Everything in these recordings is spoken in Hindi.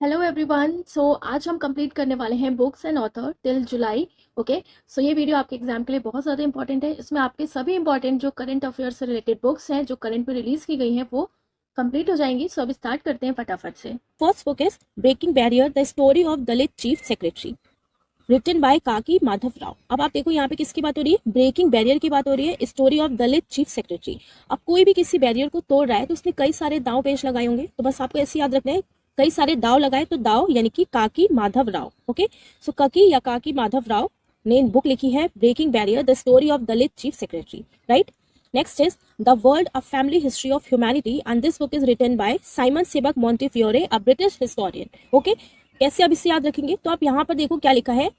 Hello everyone. सो आज हम कंप्लीट करने वाले हैं books and author till July. Okay, so ये वीडियो आपके एग्जाम के लिए बहुत ज़्यादा इंपॉर्टेंट है। इसमें आपके सभी इंपॉर्टेंट जो करंट अफेयर से रिलेटेड बुक्स हैं जो करंट में रिलीज की गई हैं वो कंप्लीट हो जाएंगी। सो अब स्टार्ट करते हैं फटाफट से। First book is breaking barrier the story of Dalit chief secretary written by Kaki Madhav Rao. अब आप देखो यहाँ पे किसकी बात हो रही है, ब्रेकिंग बैरियर की बात हो रही है, story of Dalit chief secretary. अब कोई भी किसी बैरियर को तोड़ रहा है तो उसने कई सारे दाव पेश लगाए होंगे, तो बस आपको ऐसे याद रखना है कई सारे दाव लगाए, तो दाव यानी कि काकी माधव राव। ओके, सो काकी या काकी माधव राव ने बुक लिखी है breaking barrier the story of Dalit chief secretary, right. Next is The World: A Family History of Humanity, and this book is written by Simon Sebag Montefiore, a British historian. Okay, कैसे आप इसे याद रखेंगे, तो आप यहाँ पर देखो क्या लिखा है,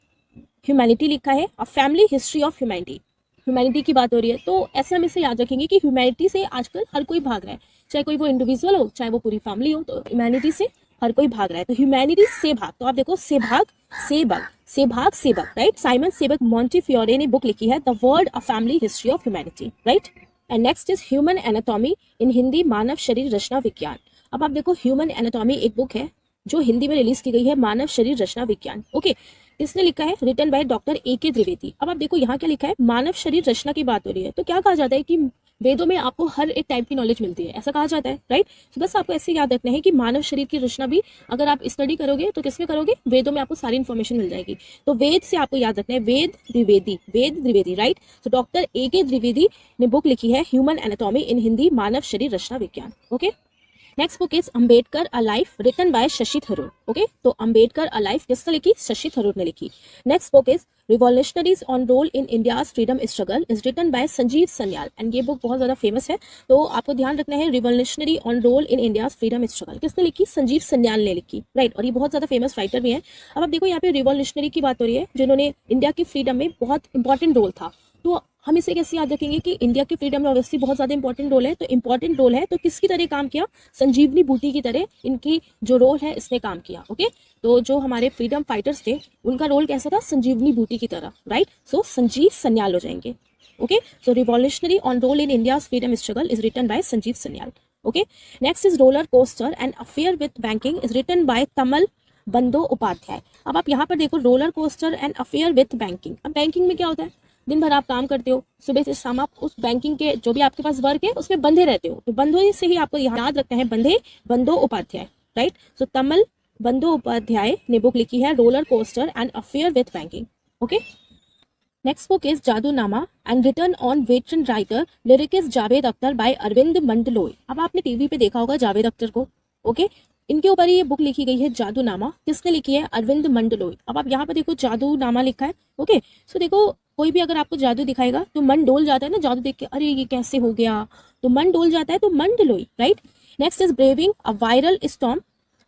ह्यूमैनिटी लिखा है, अ family history of humanity. Humanity की बात हो रही है, तो ऐसे हम इसे याद रखेंगे कि ह्यूमैनिटी से आजकल हर कोई भाग रहा है, चाहे कोई वो इंडिविजुअल हो चाहे वो पूरी फैमिली हो, तो ह्यूमैनिटी से हर कोई भाग रहा है। तो ह्यूमैनिटी से भाग, तो आप देखो से भाग से भाग से भाग से भाग, राइट। साइमन सेबक मॉन्टीफियोरे ने बुक लिखी है the world: a family history of humanity, right. And next is human anatomy in Hindi, मानव शरीर रचना विज्ञान। अब आप देखो ह्यूमन एनाटॉमी एक बुक है जो हिंदी में रिलीज की गई है, मानव शरीर रचना विज्ञान। ओके, इसने लिखा है written by doctor A.K. Dwivedi. अब आप देखो यहाँ क्या लिखा है, मानव शरीर रचना की बात हो रही है, तो क्या कहा जाता है कि वेदों में आपको हर एक टाइप की नॉलेज मिलती है, ऐसा कहा जाता है, राइट। तो बस आपको ऐसे याद रखना है कि मानव शरीर की रचना भी अगर आप स्टडी करोगे तो किसमें करोगे, वेदों में आपको सारी इन्फॉर्मेशन मिल जाएगी। तो वेद से आपको याद रखना है वेद द्विवेदी, राइट। तो डॉक्टर A.K. द्विवेदी ने बुक लिखी है ह्यूमन एनाटॉमी इन हिंदी, मानव शरीर रचना विज्ञान। Okay, next book is Ambedkar a life written by Shashi Tharoor. Okay, तो अंबेडकर अ लाइफ किसने लिखी, शशि थरूर ने लिखी। Next book is revolutionaries on roll in India's freedom struggle is written by Sanjeev Sanyal, and ये बुक बहुत ज्यादा फेमस है, तो आपको ध्यान रखना है revolutionary on roll in India's freedom struggle किसने लिखी, संजीव सन्याल ने लिखी, राइट। और ये बहुत ज्यादा फेमस राइटर भी है। अब आप देखो यहाँ पे रिवॉल्यूशनरी की बात हो रही है जिन्होंने इंडिया की फ्रीडम में बहुत इंपॉर्टेंट रोल था, तो हम इसे कैसे याद रखेंगे कि इंडिया की फ्रीडम में ऑब्वियसली बहुत ज्यादा इंपॉर्टेंट रोल है, तो इंपॉर्टेंट रोल है तो किसकी तरह काम किया, संजीवनी बूटी की तरह इनकी जो रोल है इसने काम किया। ओके, तो जो हमारे फ्रीडम फाइटर्स थे उनका रोल कैसा था, संजीवनी बूटी की तरह, राइट। सो संजीव सन्याल हो जाएंगे। Okay, so revolutionary on roll in India's freedom struggle is written by Sanjeev Sanyal. Okay, next is roller coaster and affair with banking is written by Tamal Bandopadhyay. अब आप यहाँ पर देखो roller coaster and affair with banking. अब बैंकिंग में क्या होता है, दिन भर आप काम करते हो, सुबह से शाम आप उस बैंकिंग के जो भी आपके पास वर्क है उसमें बंधे रहते हो, तो बंधे से ही आपको याद रखना है बंधे बंदोपाध्याय, राइट। सो तमल बंदोपाध्याय ने बुक लिखी है roller coaster and affair with banking. Okay, next book is Jadunama and written on veteran writer lyricist Javed Akhtar by Arvind Mandloi. अब आपने टीवी पे देखा होगा जावेद अख्तर को, ओके, इनके ऊपर ये बुक लिखी गई है जादूनामा, किसने लिखी है, अरविंद मंडलोई। अब आप यहाँ पर देखो जादूनामा लिखा है। ओके, सो देखो कोई भी अगर आपको जादू दिखाएगा तो मन डोल जाता है ना, जादू देख के अरे ये कैसे हो गया, तो मन डोल जाता है, तो Mandloi, right. Next is braving a viral storm.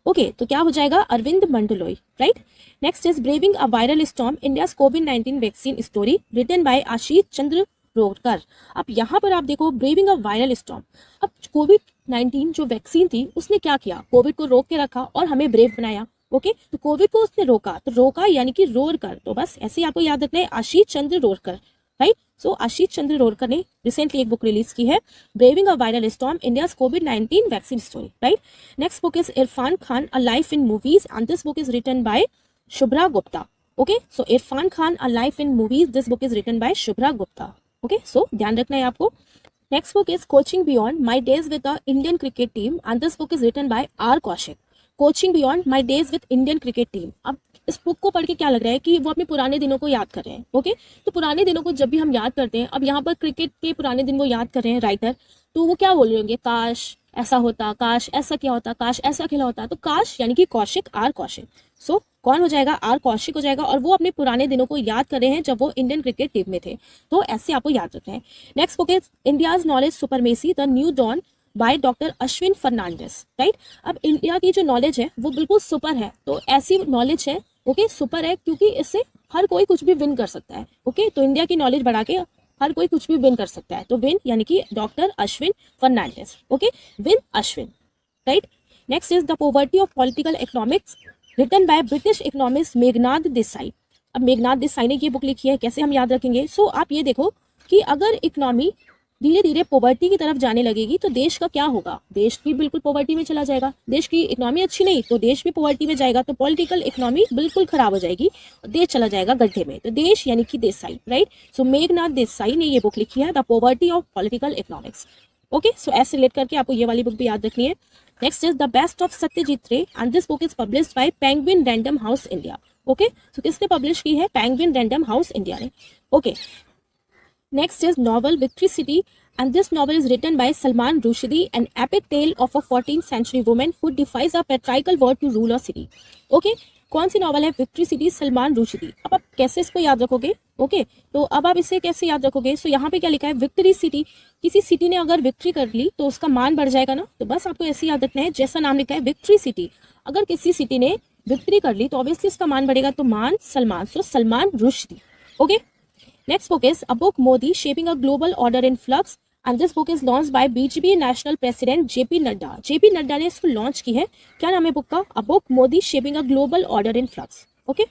Okay, तो क्या हो जाएगा, Arvind Mandloi, right. Next is braving a viral storm India कोविड-19 vaccine story written by Ashish Chandra Rodkar. अब यहाँ पर आप देखो ब्रेविंग अ वायरल स्टॉर्म, अब कोविड-19 जो वैक्सीन थी उसने क्या किया, कोविड को रोक के रखा और हमें ब्रेव बनाया। ओके, तो कोविड को उसने रोका, तो रोका यानी कि रोर कर, तो बस ऐसे ही आपको याद रखना है आशीष चंद्र रोडकर, राइट। सो आशीष चंद्र रोडकर ने रिसेंटली एक बुक रिलीज की है braving a viral storm India कोविड-19 vaccine story, right. Next book is Irfan Khan a life in movies and this book is written by Shubhra Gupta. Okay, so Irfan Khan a life in movies, this book is written by Shubhra Gupta. Okay, so ध्यान रखना है आपको। Next book is coaching beyond my days with the Indian cricket team and this book is written by are Kaushik. Coaching beyond my days with Indian cricket team. अब इस बुक को पढ़ के क्या लग रहा है कि वो अपने पुराने दिनों को याद कर रहे हैं। ओके, तो पुराने दिनों को जब भी हम याद करते हैं, अब यहाँ पर क्रिकेट के पुराने दिन को याद कर रहे हैं राइटर, तो वो क्या बोल रहे होंगे, काश ऐसा होता, काश ऐसा क्या होता, काश ऐसा खेला होता, तो काश यानी कि कौशिक, आर कौशिक। सो कौन हो जाएगा, आर कौशिक हो जाएगा, और वो अपने पुराने दिनों को याद कर रहे हैं जब वो इंडियन क्रिकेट टीम में थे, तो ऐसे आपको याद रखना है। Next book is India's knowledge supremacy the new dawn by doctor Ashwin Fernandes, right. अब इंडिया की जो नॉलेज है वो बिल्कुल सुपर है, तो ऐसी नॉलेज है, ओके, सुपर है क्योंकि इससे हर कोई कुछ भी विन कर सकता है। ओके, तो इंडिया की नॉलेज बढ़ा के हर कोई कुछ भी विन कर सकता है, तो विन यानी कि doctor Ashwin Fernandes. Okay, win Ashwin, right. Next is the poverty of political economics written by British economist Meghnad Desai. अब मेघनाथ देसाई ने ये बुक लिखी है, कैसे हम याद रखेंगे, सो आप ये देखो कि अगर इकोनॉमी धीरे धीरे पॉवर्टी की तरफ जाने लगेगी तो देश का क्या होगा, देश भी बिल्कुल पॉवर्टी में चला जाएगा। देश की इकोनॉमी अच्छी नहीं तो देश भी पॉवर्टी में जाएगा, तो पॉलिटिकल इकोनॉमी बिल्कुल खराब हो जाएगी, देश चला जाएगा गड्ढे में। तो देश यानी कि देसाई, राइट। सो मेघनाथ देसाई ने ये बुक लिखी है, the poverty of political economics. Okay, so ऐसे रिलेट करके आपको ये वाली बुक भी याद रखनी है। Next is the best of Satyajit Ray and this book is published by Penguin Random House India. Okay, so किसने पब्लिश की है, पेंगुइन रैंडम हाउस इंडिया ने। Okay, next is novel Victory City and this novel is written by Salman Rushdie, an epic tale of a 14th century woman who defies a patriarchal world to rule a city. Okay, कौन सी नॉवल है, विक्ट्री सिटी, सलमान रुश्दी। अब आप कैसे इसको याद रखोगे, ओके तो अब आप इसे कैसे याद रखोगे, सो यहाँ पे क्या लिखा है, विक्ट्री सिटी, किसी सिटी ने अगर विक्ट्री कर ली तो उसका मान बढ़ जाएगा ना, तो बस आपको ऐसे याद रखना है, जैसा नाम लिखा है विक्ट्री सिटी, अगर किसी सिटी ने विक्ट्री कर ली तो ऑब्वियसली उसका मान बढ़ेगा, तो मान Salman, so Salman Rushdie. Okay, next book is a book Modi shaping a global order in flux and this book is launched by BJP national president JP Nadda. JP Nadda ने इसको लॉन्च की है, क्या नाम है बुक का, a book Modi shaping a global order in flux. Okay,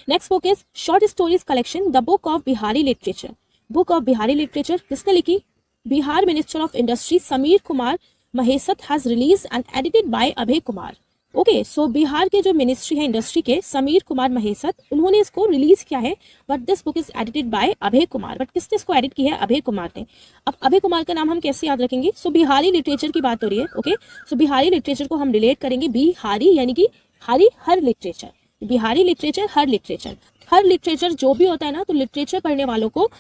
next book is short stories collection the book of Bihari literature. book of Bihari literature किसने लिखी, Bihar minister of industry Samir Kumar Mahaseth has released and edited by Abhay Kumar. Okay, so Bihar के जो मिनिस्ट्री है इंडस्ट्री के समीर कुमार महेसत, उन्होंने इसको रिलीज किया है, but this book is edited by Abhay Kumar. But किसने इसको एडिट किया है, अभय कुमार ने। अब अभय कुमार का नाम हम कैसे याद रखेंगे, सो बिहारी लिटरेचर की बात हो रही है। ओके, सो बिहारी लिटरेचर को हम रिलेट करेंगे बिहारी यानी कि हारी हर लिटरेचर, बिहारी लिटरेचर हर लिटरेचर, हर लिटरेचर जो भी होता है ना, तो लिटरेचर पढ़ने वालों को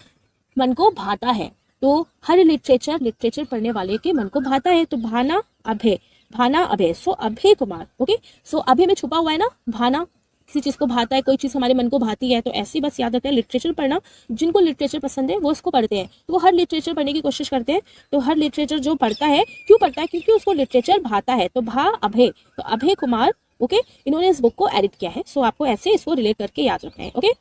मन को भाता है, तो हर लिटरेचर लिटरेचर पढ़ने वाले के मन को भाता है, तो भाना अभय, भाना अभय, सो अभय कुमार। ओके, सो अभय में छुपा हुआ है ना भाना, किसी चीज को भाता है, कोई चीज हमारे मन को भाती है, तो ऐसे बस याद रखते हैं लिटरेचर पढ़ना, जिनको लिटरेचर पसंद है वो इसको पढ़ते हैं, तो वो हर लिटरेचर पढ़ने की कोशिश करते हैं, तो हर लिटरेचर जो पढ़ता है, क्यों पढ़ता है, क्योंकि उसको लिटरेचर भाता है, तो भा अभय, तो अभय कुमार। ओके, इन्होंने इस बुक को एडिट किया है, सो आपको ऐसे इसको रिलेट करके याद रखना है। Okay,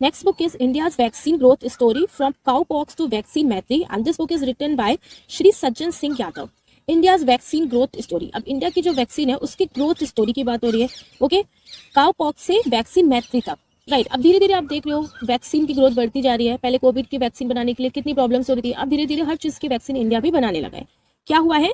next book is India's vaccine growth story from cowpox to vaccine मैत्री and this book is written by Shri Sajjan Singh Yadav. India's vaccine growth story, अब इंडिया की जो वैक्सीन है उसकी ग्रोथ स्टोरी की बात हो रही है। ओके, काउपॉक्स से वैक्सीन मैत्री तक, राइट। अब धीरे धीरे आप देख रहे हो वैक्सीन की ग्रोथ बढ़ती जा रही है, पहले कोविड की वैक्सीन बनाने के लिए कितनी प्रॉब्लम्स हो रही थी, अब धीरे धीरे हर चीज की वैक्सीन इंडिया भी बनाने लगा है, क्या हुआ है,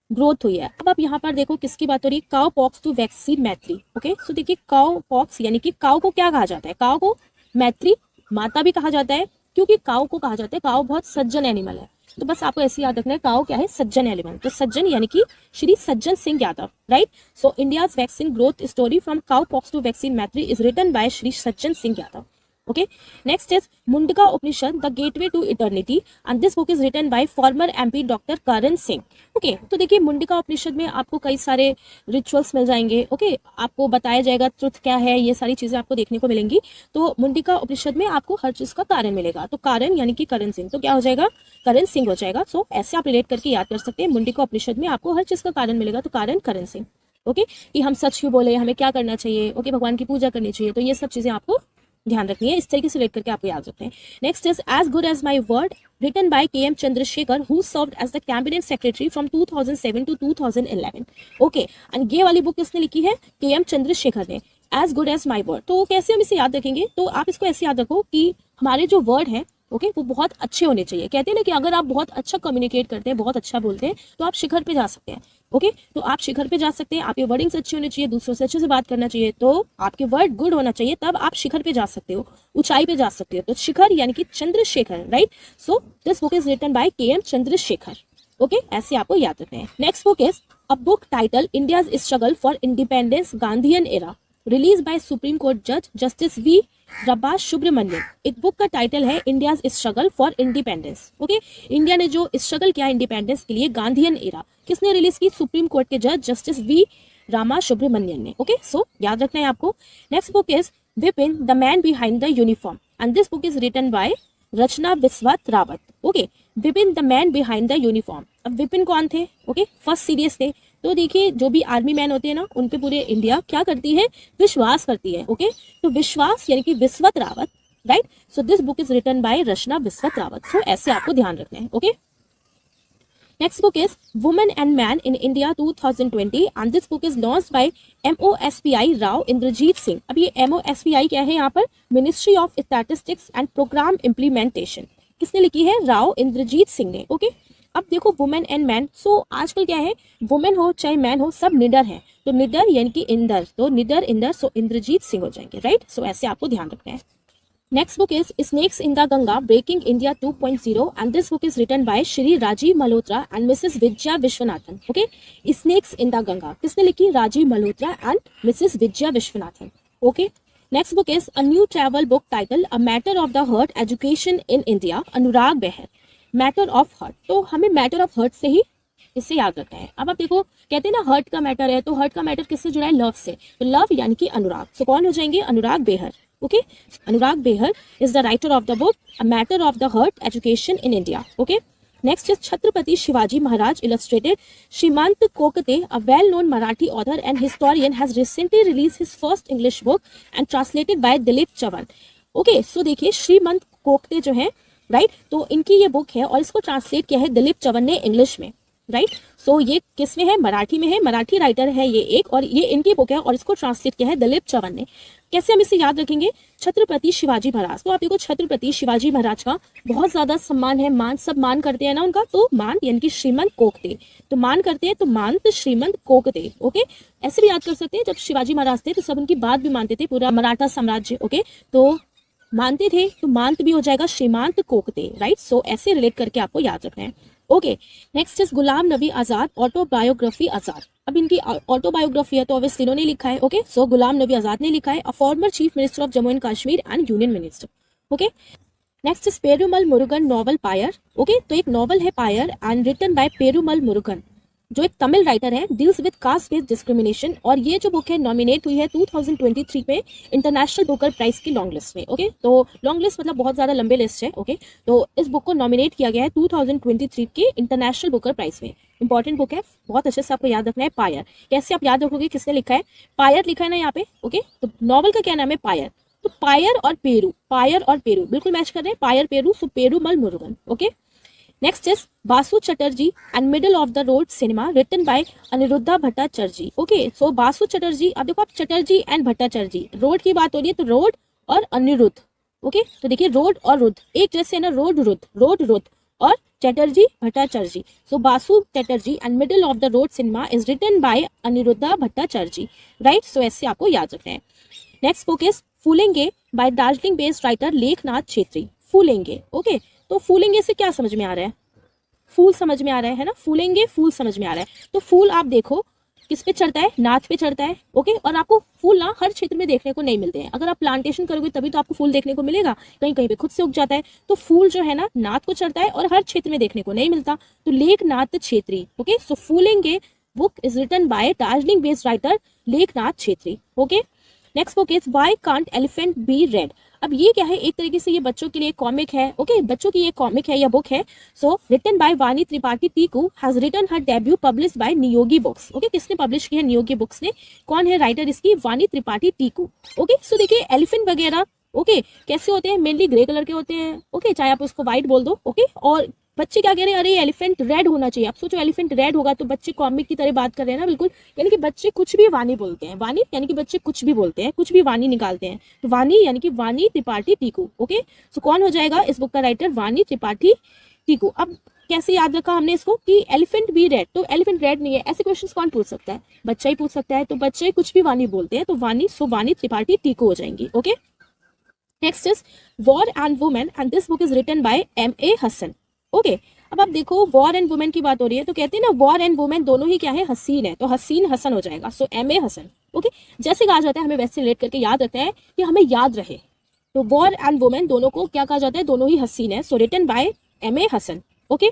ग्रोथ हुई है। अब आप यहाँ पर देखो किसकी बात हो रही है, काउ पॉक्स टू वैक्सीन मैत्री। ओके, सो देखिए काउ पॉक्स यानी कि काउ को क्या कहा जाता है, काउ को मैत्री माता भी कहा जाता है, क्योंकि काउ को कहा जाता है, काउ बहुत सज्जन एनिमल है, तो बस आपको ऐसे याद रखना है, काउ क्या है, सज्जन एलिमेंट, तो सज्जन यानी कि Shri Sajjan Singh Yadav, right. So India's vaccine growth story from cowpox to vaccine Maitri is written by Shri Sajjan Singh Yadav. Okay, next is Mundaka Upanishad the gateway to eternity and this book is written by former MP doctor Karan Singh. Okay, तो देखिए मुंडका उपनिषद में आपको कई सारे रिचुअल्स मिल जाएंगे। ओके, आपको बताया जाएगा ट्रुथ क्या है, ये सारी चीजें आपको देखने को मिलेंगी। तो मुंडका उपनिषद में आपको हर चीज का कारण मिलेगा, तो कारण यानी कि करण सिंह, तो क्या हो जाएगा, करण सिंह हो जाएगा। सो ऐसे आप रिलेट करके याद कर सकते हैं, मुंडका उपनिषद में आपको हर चीज का कारण मिलेगा, तो कारण करण सिंह। ओके, कि हम सच क्यों बोले, हमें क्या करना चाहिए, ओके भगवान की पूजा करनी चाहिए, तो ये सब चीजें आपको ध्यान रखनी है, इस तरीके से लेट करके आपको याद रखते हैं। Next is as good as my word written by KM Chandrasekhar who served as the cabinet secretary from 2007 to 2011। Okay, and ये वाली बुक किसने लिखी है, KM चंद्रशेखर ने, as good as my word. तो कैसे हम इसे याद रखेंगे, तो आप इसको ऐसे याद रखो कि हमारे जो वर्ड है ओके वो बहुत अच्छे होने चाहिए। कहते हैं ना कि अगर आप बहुत अच्छा कम्युनिकेट करते हैं, बहुत अच्छा बोलते हैं, तो आप शिखर पे जा सकते हैं। ओके, तो आप शिखर पे जा सकते हैं, आपके वर्डिंग्स अच्छे होने चाहिए, दूसरों से अच्छे से बात करना चाहिए, तो आपके वर्ड गुड होना चाहिए, तब आप शिखर पे जा सकते हो, ऊंचाई पे जा सकते हो। तो शिखर यानी कि Chandrashekhar, right. So this book is written by KM Chandrashekhar. Okay, ऐसे आपको याद रखना है। Next book is a book title India's struggle for independence Gandhian era release by supreme court जज जस्टिस V रब्बा सुब्रमण्यम। एक बुक का टाइटल है India's struggle for independence. Okay, India ने जो स्ट्रगल किया इंडिपेंडेंस के लिए, गांधीयन एरा, किसने रिलीज की, सुप्रीम कोर्ट के जज जस्टिस V रामा सुब्रमण्यन ने। ओके, सो याद रखना है आपको। Next book is Vipin the man behind the uniform and this book is written by Rachna Biswat Rawat. Okay, Vipin the man behind the uniform. अब विपिन कौन थे, ओके फर्स्ट सीरियस थे, तो देखिए जो भी आर्मी मैन होते हैं ना, उन पे पूरे इंडिया क्या करती है, विश्वास करती है। ओके, तो विश्वास यानी कि Biswat Rawat, right. So this book is written by Rachna Biswat Rawat. सो ऐसे आपको ध्यान रखना है। Okay, next book is women and men in India 2020 and this book is launched by MOSPI Rao Inderjit Singh. अब ये MOSPI क्या है, यहाँ पर ministry of statistics and programme implementation. किसने लिखी है? राव इंद्रजीत सिंह ने। ओके, अब देखो वुमेन एंड मैन, सो आजकल क्या है, वुमेन हो चाहे मैन हो सब निडर हैं, तो निडर यानी कि इंदर, तो निडर इंदर, सो इंद्रजीत सिंह हो जाएंगे, राइट। सो ऐसे आपको ध्यान रखना है। Next book is Snakes in the Ganga, Breaking India 2.0, and this book is written by Shri Rajiv Malhotra and Mrs. Vijaya Vishwanathan. Okay, Snakes in the Ganga, किसने लिखी? Rajiv Malhotra and Mrs. Vijaya Vishwanathan. Okay, next book is a new travel book titled A Matter of the Heart, Education in India, Anurag Behar. Matter of heart, तो हमें मैटर ऑफ हार्ट से ही इससे याद रखना है। अब आप देखो, कहते हैं ना हार्ट का मैटर है, तो हार्ट का मैटर किससे जुड़ा है? लव से, तो लव यानी कि अनुराग, सो कौन हो जाएंगे? अनुराग Behar. Okay, Anurag Behar is the writer of the book a matter of the heart, education in India. Okay, next is Chhatrapati Shivaji Maharaj illustrated. Shrimant Kokate, a well-known Marathi author and historian, has recently released his first English book and translated by Dilip Chavan. Okay, so देखिए श्रीमंत कोकते जो है, राइट, तो इनकी ये बुक है और इसको ट्रांसलेट किया है दिलीप चवन ने इंग्लिश में, राइट। सो ये किस में है? मराठी में है, मराठी राइटर है ये एक, और ये इनकी बुक है और इसको ट्रांसलेट किया है दिलीप चवन ने। कैसे हम इसे याद रखेंगे? छत्रपति शिवाजी महाराज, तो आप देखो छत्रपति शिवाजी महाराज का बहुत ज्यादा सम्मान है, मान, सब मान करते हैं ना उनका, तो मान यानी कि श्रीमंत कोकते, तो मान करते हैं तो मानत श्रीमंत कोकते। ओके, ऐसे भी याद कर सकते हैं, जब शिवाजी महाराज थे तो सब उनकी बात भी मानते थे, पूरा मराठा साम्राज्य। ओके, तो मानते थे तो मानत भी हो जाएगा श्रीमांत कोकते, राइट। सो ऐसे रिलेट करके आपको याद रखना है। Okay, next is Ghulam Nabi Azad, autobiography आजाद। अब इनकी ऑटोबायोग्राफी है तो ऑब्वियसली इन्होंने लिखा है। ओके, सो गुलाम नबी आजाद ने लिखा है, a former chief minister of Jammu and Kashmir and union minister. Okay, next is Perumal Murugan novel pyre. Okay, तो एक नॉवल है pyre and written by Perumal Murugan, जो एक तमिल राइटर है, deals with caste based discrimination, और ये जो बुक है नॉमिनेट हुई है 2023 में इंटरनेशनल बुकर प्राइज की लॉन्ग लिस्ट में। ओके, तो लॉन्ग लिस्ट मतलब बहुत ज्यादा लंबे लिस्ट है। ओके, तो इस बुक को नॉमिनेट किया गया है 2023 के इंटरनेशनल बुकर प्राइज में। इंपॉर्टेंट बुक है, बहुत अच्छे से आपको याद रखना है। पायर कैसे आप याद रखोगे? किसने लिखा है? पायर लिखा है ना यहाँ पे। ओके, तो नॉवल का क्या नाम है? पायर। तो पायर और पेरू, पायर और पेरू बिल्कुल मैच कर रहे हैं, pyre Peru, so Perumal Murugan. Okay, next is Basu Chatterjee and middle of the road cinema, written by Aniruddha Bhattacharya. Okay, so Basu Chatterjee, अब देखो आप चटर्जी एंड भट्टाचार्य, रोड की बात हो रही है तो रोड और अनिरुद्ध। ओके, तो देखिए रोड और रुद्ध एक जैसे है ना, रोड रुद्ध, रोड रुद्ध और Chatterjee Bhattacharya. So Basu Chatterjee and middle of the road cinema is written by Aniruddha Bhattacharya, right. So ऐसे आपको याद रखना है। Next book is Phulenge by Darjeeling based writer Lekhnath Chhetri. Phulenge, okay, तो फूलेंगे से क्या समझ में आ रहा है? फूल समझ में आ रहा है ना, फूलेंगे फूल समझ में आ रहा है। तो फूल आप देखो किस पे चढ़ता है? नाथ पे चढ़ता है। ओके, और आपको फूल ना हर क्षेत्र में देखने को नहीं मिलते हैं, अगर आप प्लांटेशन करोगे तभी तो आपको फूल देखने को मिलेगा, कहीं कहीं पे खुद से उग जाता है। तो फूल जो है ना नाथ को चढ़ता है और हर क्षेत्र में देखने को नहीं मिलता, तो Lekhnath Chhetri. Okay, so Phulenge book is written by Darjeeling based writer Lekhnath Chhetri. Okay, next book is why can't elephant be red. अब ये क्या है? एक तरीके से ये बच्चों के लिए कॉमिक है। ओके, बच्चों की ये कॉमिक है या बुक है। So written by Vani Tripathi Tikoo, has written her debut published by Niyogi books. Okay, किसने पब्लिश किया है? नियोगी बुक्स ने। कौन है राइटर इसकी? वानी त्रिपाठी टीकू। ओके, सो देखिए एलिफेंट वगैरह ओके कैसे होते हैं? मेनली ग्रे कलर के होते हैं। ओके, चाहे आप उसको व्हाइट बोल दो। ओके, और बच्चे क्या कह रहे हैं? अरे एलिफेंट रेड होना चाहिए। आप सोचो एलिफेंट रेड होगा तो बच्चे कॉमिक की तरह बात कर रहे हैं ना, बिल्कुल। यानी कि बच्चे कुछ भी वानी बोलते हैं। वानी यानी कि बच्चे कुछ भी बोलते हैं, कुछ भी वानी निकालते हैं। तो वानी यानी कि वानी त्रिपाठी टीकू। ओके, सो कौन हो जाएगा इस बुक का राइटर? वानी त्रिपाठी टीकू। अब कैसे याद रखा हमने इसको कि एलिफेंट बी रेड, तो एलिफेंट रेड नहीं है। ऐसे क्वेश्चंस कौन पूछ सकता है? बच्चा ही पूछ सकता है। तो बच्चे कुछ भी वानी बोलते हैं, तो वानी, सो वानी त्रिपाठी टीकू हो जाएंगी। Okay, next is war and women and this book is written by M.A. Hasan. ओके, अब आप देखो वॉर एंड वुमेन की बात हो रही है तो कहते हैं ना वॉर एंड वुमेन दोनों ही क्या है? हसीन है, तो हसीन हसन हो जाएगा। सो M.A. हसन। ओके, जैसे कहा जाता है हमें वैसे रिलेट करके याद रखते हैं कि हमें याद रहे। तो वॉर एंड वुमेन दोनों को क्या कहा जाता है? दोनों ही हसीन है। So written by M.A. Hasan. Okay,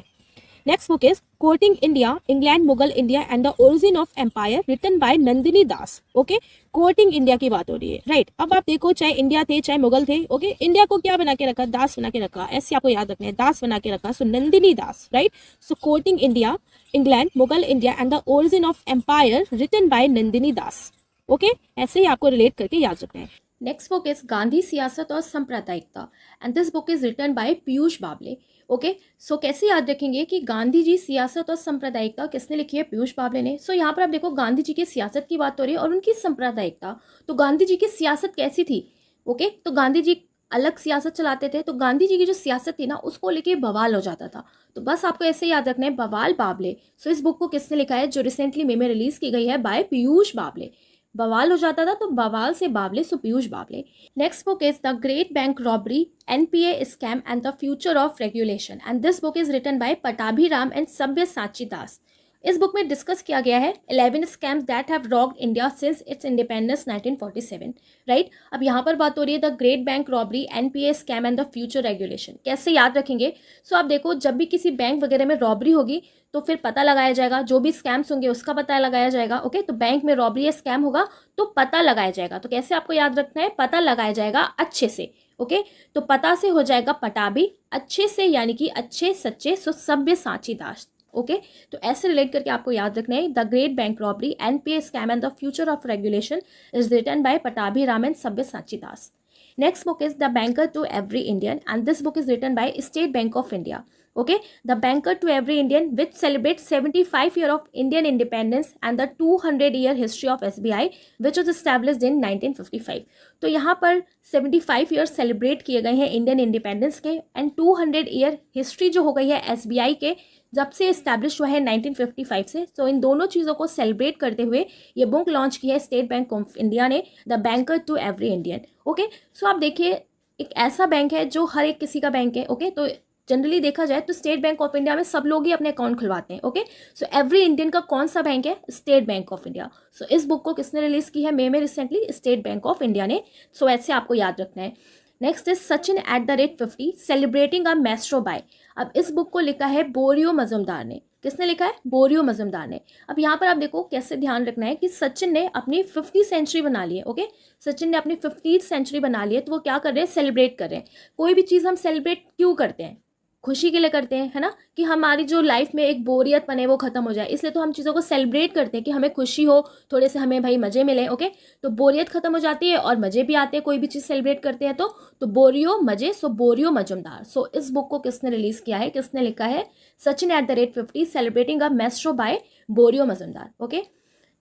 next book is courting India, England, Mughal India and the origin of empire, written by Nandini Das. Okay, courting India की बात हो रही है, राइट। अब आप देखो चाहे इंडिया थे चाहे मुगल थे, ओके, इंडिया को क्या बना के रखा? दास बना के रखा। ऐसे आपको याद रखना है, दास बना के रखा। So Nandini Das, right. So courting India, England, Mughal India and the origin of empire, written by Nandini Das. Okay, ऐसे ही आपको रिलेट करके याद रखना है। नेक्स्ट बुक इज गांधी सियासत और सांप्रदायिकता and this book is written by Piyush Babele. Okay, so कैसे याद रखेंगे कि गांधी जी सियासत और सांप्रदायिकता किसने लिखी है? पीयूष बाबले ने। सो यहाँ पर आप देखो गांधी जी की सियासत की बात हो रही है और उनकी सांप्रदायिकता। तो गांधी जी की सियासत कैसी थी? ओके, तो गांधी जी अलग सियासत चलाते थे, तो गांधी जी की जो सियासत थी ना उसको लेके बवाल हो जाता था। तो बस आपको ऐसे याद रखना है, बवाल बाबले। सो इस बुक को किसने लिखा है, जो रिसेंटली में रिलीज की गई है, बाय पीयूष बाबले। बवाल हो जाता था तो बवाल से Babele, so Piyush Babele. Next book is the great bank robbery, NPA scam and the future of regulation, and this book is written by Pattabhiram and Sabyasachi Das. इस बुक में डिस्कस किया गया है 11 scams that have rocked India since its independence 1947, right. अब यहाँ पर बात हो रही है the great bank robbery, NPA scam and the future regulation. कैसे याद रखेंगे, सो आप देखो, जब भी किसी बैंक वगैरह में रॉबरी होगी तो फिर पता लगाया जाएगा, जो भी स्कैम्स होंगे उसका पता लगाया जाएगा, ओके। तो बैंक में रॉबरी या स्कैम होगा तो पता लगाया जाएगा। तो कैसे आपको याद रखना है, पता लगाया जाएगा अच्छे से, ओके। तो पता से हो जाएगा पटाभी, अच्छे से यानी कि अच्छे सच्चे, सो सब्यसाची दास, ओके। तो ऐसे रिलेट करके आपको याद रखना है, the great bank robbery, NPA scam and the future of regulation is written by Pattabhiram and Sabyasachi Das. Next book is The Banker to Every Indian, and this book is written by State Bank of India. Okay, The Banker to Every Indian, which celebrates 75 year of Indian independence and the 200-year history of SBI, which was established in 1955. तो यहाँ पर 75 ईयर सेलिब्रेट किए गए हैं इंडियन इंडिपेंडेंस के, एंड 200 ईयर हिस्ट्री जो हो गई है एसबीआई के, जब से इस्टेब्लिश हुआ है 1955 से। तो इन दोनों चीज़ों को सेलिब्रेट करते हुए ये बुक लॉन्च की है स्टेट बैंक ऑफ इंडिया ने, the banker to every Indian, okay. So आप देखिए, एक ऐसा बैंक है जो हर एक किसी का बैंक है, ओके। तो जनरली देखा जाए तो स्टेट बैंक ऑफ इंडिया में सब लोग ही अपने अकाउंट खुलवाते हैं, ओके। सो एवरी इंडियन का कौन सा बैंक है, state bank of India. So इस बुक को किसने रिलीज की है, मई में recently, state bank of India ने। सो ऐसे आपको याद रखना है। Next is Sachin at the rate 50 celebrating a maestro by. अब इस बुक को लिखा है बोरियो मजुमदार ने। किसने लिखा है, बोरियो मजुमदार ने। अब यहाँ पर आप देखो कैसे ध्यान रखना है कि सचिन ने अपनी 50 सेंचुरी बना ली है, ओके। सचिन ने अपनी 50th सेंचुरी बना ली है, तो वो क्या कर रहे हैं, सेलिब्रेट कर रहे हैं। कोई भी चीज़ हम सेलिब्रेट क्यों करते हैं, खुशी के लिए करते हैं, है ना, कि हमारी जो लाइफ में एक बोरियत बने वो खत्म हो जाए, इसलिए तो हम चीज़ों को सेलिब्रेट करते हैं कि हमें खुशी हो, थोड़े से हमें भाई मज़े मिले, ओके। तो बोरियत खत्म हो जाती है और मज़े भी आते हैं, कोई भी चीज़ सेलिब्रेट करते हैं तो बोरियो मज़े, सो बोरियो मजुमदार। सो इस बुक को किसने रिलीज़ किया है, किसने लिखा है, Sachin at the rate 50 celebrating a maestro by Boria Majumdar, okay.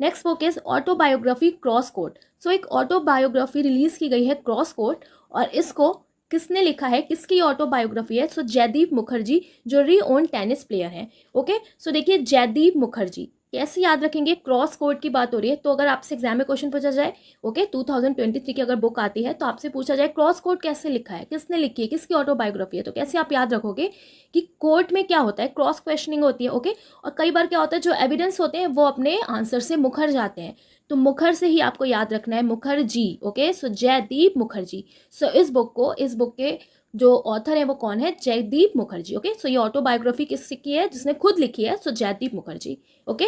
Next book is autobiography cross court. So एक ऑटोबायोग्राफी रिलीज की गई है क्रॉस कोर्ट, और इसको किसने लिखा है, किसकी ऑटोबायोग्राफी है, सो जयदीप मुखर्जी, जो री-ओन टेनिस प्लेयर हैं, ओके। सो देखिए जयदीप मुखर्जी, कैसे याद रखेंगे, क्रॉस कोर्ट की बात हो रही है, तो अगर आपसे एग्जाम में क्वेश्चन पूछा जाए, ओके, 2023 की अगर बुक आती है तो आपसे पूछा जाए क्रॉस कोर्ट कैसे लिखा है, किसने लिखी है, किसकी ऑटोबायोग्राफी है, तो कैसे आप याद रखोगे कि कोर्ट में क्या होता है, क्रॉस क्वेश्चनिंग होती है, ओके। और कई बार क्या होता है, जो एविडेंस होते हैं वो अपने आंसर से मुखर जाते हैं, तो मुखर से ही आपको याद रखना है, मुखर्जी, ओके। सो जयदीप मुखर्जी। सो इस बुक के जो ऑथर है वो कौन है, जयदीप मुखर्जी, ओके। सो ये ऑटोबायोग्राफी किसकी है, जिसने खुद लिखी है, so Jaideep Mukherjee, okay.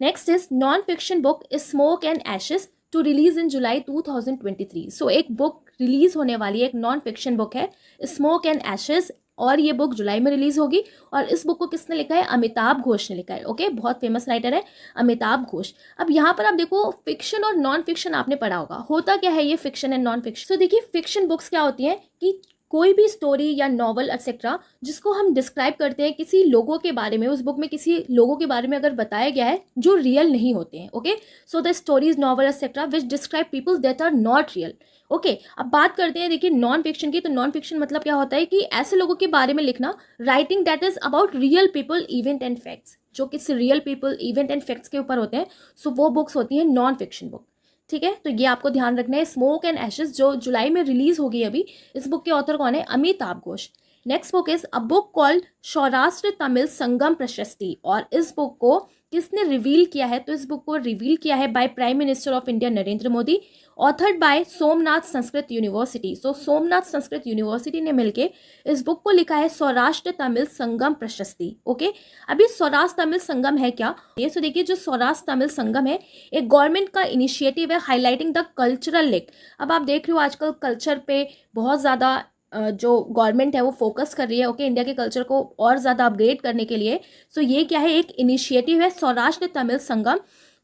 Next is non fiction book smoke and ashes to release in July 2023। सो एक बुक रिलीज होने वाली है, एक नॉन फिक्शन बुक है, स्मोक एंड एशेस, और ये बुक जुलाई में रिलीज होगी। और इस बुक को किसने लिखा है, अमिताभ घोष ने लिखा है, ओके। बहुत फेमस राइटर है अमिताभ घोष। अब यहाँ पर आप देखो, फिक्शन और नॉन फिक्शन आपने पढ़ा होगा, होता क्या है ये फिक्शन एंड नॉन फिक्शन। तो देखिए फिक्शन बुक्स क्या होती हैं कि कोई भी स्टोरी या नॉवल एक्सेट्रा जिसको हम डिस्क्राइब करते हैं किसी लोगों के बारे में, उस बुक में किसी लोगों के बारे में अगर बताया गया है जो रियल नहीं होते हैं, okay. So the stories, novel etcetera which describe people that are not real, okay. अब बात करते हैं देखिए नॉन फिक्शन की। तो नॉन फिक्शन मतलब क्या होता है कि ऐसे लोगों के बारे में लिखना, writing that is about real people, event and facts, जो किसी real people, event and facts के ऊपर होते हैं, सो वो बुक्स होती हैं नॉन फिक्शन बुक, ठीक है। तो ये आपको ध्यान रखना है। स्मोक एंड एशेस जो जुलाई में रिलीज होगी अभी, इस बुक के ऑथर कौन है, Amitav Ghosh. Next book is a book called Saurashtra Tamil Sangam Prashasti, और इस बुक को किसने रिवील किया है, तो इस बुक को रिवील किया है bye prime minister of India Narendra Modi, authored bye Somnath Sanskrit university. So Somnath Sanskrit university ने मिलके इस बुक को लिखा है सौराष्ट्र तमिल संगम प्रशस्ति, ओके। अभी सौराष्ट्र तमिल संगम है क्या, ये सो देखिए, जो सौराष्ट्र तमिल संगम है एक गवर्नमेंट का इनिशिएटिव है हाईलाइटिंग द कल्चरल लिंक। अब आप देख रहे हो आजकल कल्चर पे बहुत ज़्यादा जो गवर्नमेंट है वो फोकस कर रही है, ओके, इंडिया के कल्चर को और ज़्यादा अपग्रेड करने के लिए। सो ये क्या है, एक इनिशिएटिव है Saurashtra Tamil Sangam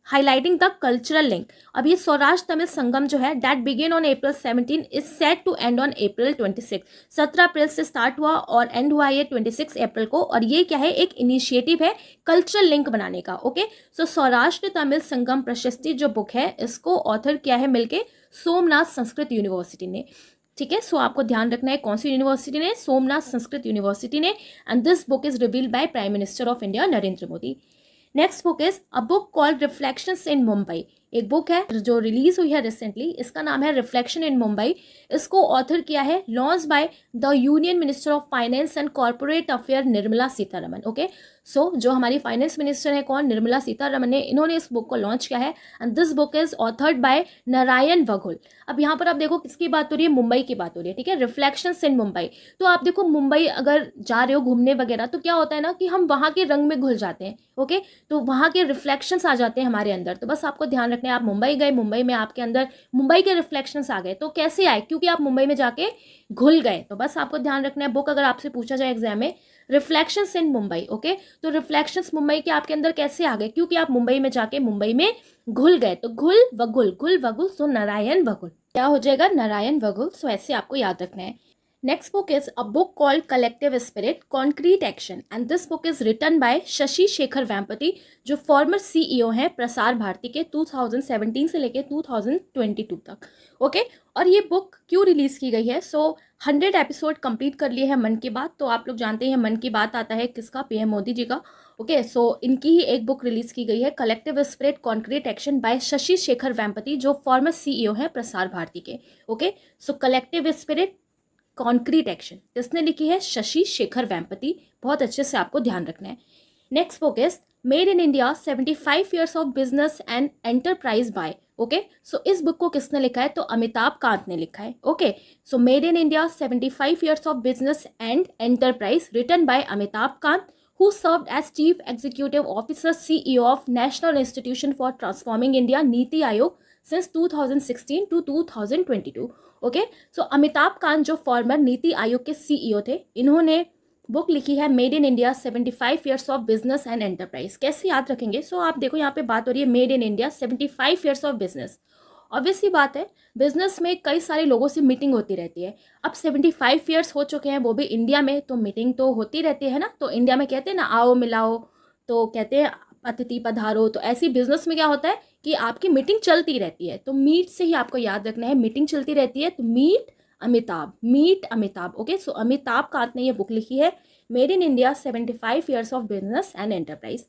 highlighting the cultural link. अब ये सौराष्ट्र तमिल संगम जो है that begin on April 17 is set to end on April 26। 17 अप्रैल से स्टार्ट हुआ और एंड हुआ ये 26 अप्रैल को, और ये क्या है, एक इनिशिएटिव है कल्चरल लिंक बनाने का, ओके। सो सौराष्ट्र तमिल संगम प्रशस्ति जो बुक है, इसको ऑथर किया है मिलके सोमनाथ संस्कृत यूनिवर्सिटी ने, ठीक है। सो आपको ध्यान रखना है कौन सी यूनिवर्सिटी ने, सोमनाथ संस्कृत यूनिवर्सिटी ने, and this book is revealed by prime minister of India Narendra Modi. Next book is a book called reflections in Mumbai. एक बुक है जो रिलीज हुई है रिसेंटली, इसका नाम है रिफ्लेक्शन इन मुंबई। इसको ऑथर किया है, launch by the union minister of finance and corporate affair Nirmala Sitharaman. Okay, so जो हमारी फाइनेंस मिनिस्टर है कौन, निर्मला सीतारमन ने, इन्होंने इस बुक को लॉन्च किया है and this book is authored by Narayan Vaghul. अब यहाँ पर आप देखो किसकी बात हो रही है, मुंबई की बात हो रही है, ठीक है, रिफ्लेक्शंस इन मुंबई। तो आप देखो मुंबई अगर जा रहे हो घूमने वगैरह तो क्या होता है ना कि हम वहाँ के रंग में घुल जाते हैं। ओके, तो वहाँ के रिफ्लेक्शंस आ जाते हैं हमारे अंदर। तो बस आपको ध्यान रखना है, आप मुंबई गए, मुंबई में आपके अंदर मुंबई के रिफ्लेक्शंस आ गए। तो कैसे आए, क्योंकि आप मुंबई में जाके घुल गए। तो बस आपको ध्यान रखना है, बुक अगर आपसे पूछा जाए एग्जाम में, रिफ्लेक्शंस इन मुंबई। ओके, तो रिफ्लेक्शंस मुंबई के आपके अंदर कैसे आ गए, क्योंकि आप मुंबई में जाके मुंबई में घुल गए। तो घुल वगुल, सो नारायण वघुल, क्या हो जाएगा, नारायण वघुल। सो ऐसे आपको याद रखना है। Next book is a book called Collective Spirit, Concrete Action, and this book is written by Shashi Shekhar Vempati, जो फॉर्मर CEO हैं प्रसार भारती के 2017 से लेके 2022 तक। ओके, और ये बुक क्यों रिलीज की गई है, सो 100 एपिसोड कंप्लीट कर लिए हैं मन की बात। तो आप लोग जानते हैं मन की बात आता है किसका, PM मोदी जी का। ओके, सो इनकी ही एक बुक रिलीज की गई है, collective spirit concrete action by Shashi Shekhar Vempati, जो फॉर्मर CEO हैं प्रसार भारती के। ओके, सो कलेक्टिव स्पिरिट कॉन्क्रीट एक्शन किसने लिखी है, शशि शेखर वेम्पति। बहुत अच्छे से आपको ध्यान रखना है। Next book is made in India 75 years of business and enterprise by. Okay, so इस बुक को किसने लिखा है, तो अमिताभ कांत ने लिखा है। Okay, so made in India 75 years of business and enterprise, written by Amitabh Kant, who served as Chief Executive Officer CEO of National Institution for Transforming India NITI Aayog since 2016 to 2022। Okay, सो अमिताभ कांत जो फॉर्मर नीति आयोग के CEO थे, इन्होंने बुक लिखी है made in India 75 years of business and enterprise. कैसे याद रखेंगे, सो आप देखो यहाँ पे बात हो रही है made in India 75 years of business. Obvious सी बात है, बिजनेस में कई सारे लोगों से मीटिंग होती रहती है। अब 75 ईयर्स हो चुके हैं, वो भी इंडिया में, तो मीटिंग तो होती रहती है ना। तो इंडिया में कहते हैं ना आओ मिलाओ, तो कहते हैं अतिथि पधारो। तो ऐसी बिजनेस में क्या होता है कि आपकी मीटिंग चलती रहती है। तो मीट से ही आपको याद रखना है, मीटिंग चलती रहती है, तो मीट अमिताभ। ओके, सो अमिताभ कांत ने ये बुक लिखी है, made in India 75 years of business and enterprise.